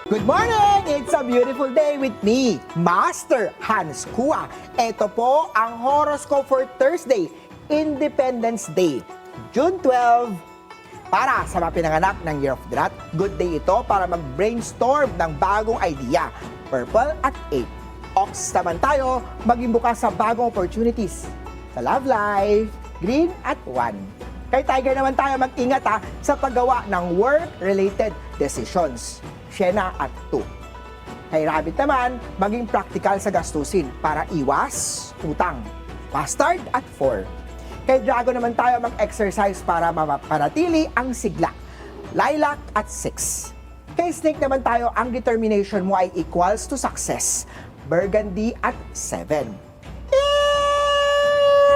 Good morning! It's a beautiful day with me, Master Hans Kua. Ito po ang horoscope for Thursday, Independence Day, June 12. Para sa mga pinanganak ng Year of the Rat, good day ito para mag-brainstorm ng bagong idea. Purple at 8. Ox naman tayo, maging bukas sa bagong opportunities. Sa love life, green at 1. Kay Tiger naman tayo mag-ingat sa paggawa ng work-related decisions. Siena at 2. Kay Rabbit naman, maging practical sa gastusin para iwas utang. Bastard at 4. Kay Dragon naman tayo mag-exercise para mapanatili ang sigla. Lilac at 6. Kay Snake naman tayo, ang determination mo ay equals to success. Burgundy at 7.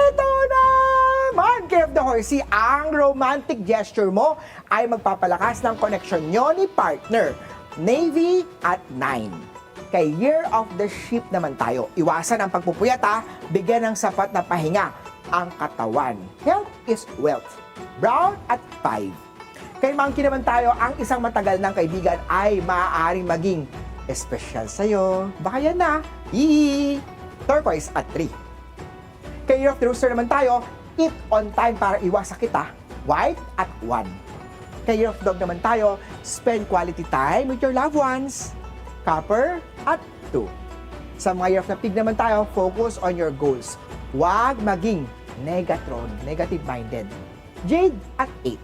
Ito naman, Kay of the Horsey, ang romantic gesture mo ay magpapalakas ng koneksyon nyo ni partner. Navy at 9. Kay Year of the Sheep naman tayo, iwasan ang pagpupuyat bigyan ng sapat na pahinga ang katawan. Health is wealth. Brown at 5. Kay Monkey naman tayo, ang isang matagal ng kaibigan ay maaaring maging espesyal sa'yo. Baka yan na. Turquoise at 3. Kay Year of the Rooster naman tayo, eat on time para iwas sakit White at 1. Kay Year of Dog naman tayo, spend quality time with your loved ones. Copper at 2. Sa mga Year of the Pig naman tayo, focus on your goals. Huwag maging negatron, negative-minded. Jade at 8.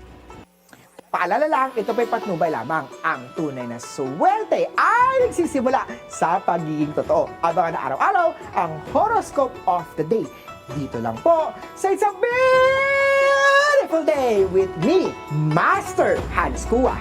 Paalala lang, ito pa'y patnubay lamang. Ang tunay na swerte ay nagsisimula sa pagiging totoo. Abangan na araw-araw ang horoscope of the day. Dito lang po sa It's a Beautiful Day with me, Master Hans Kua.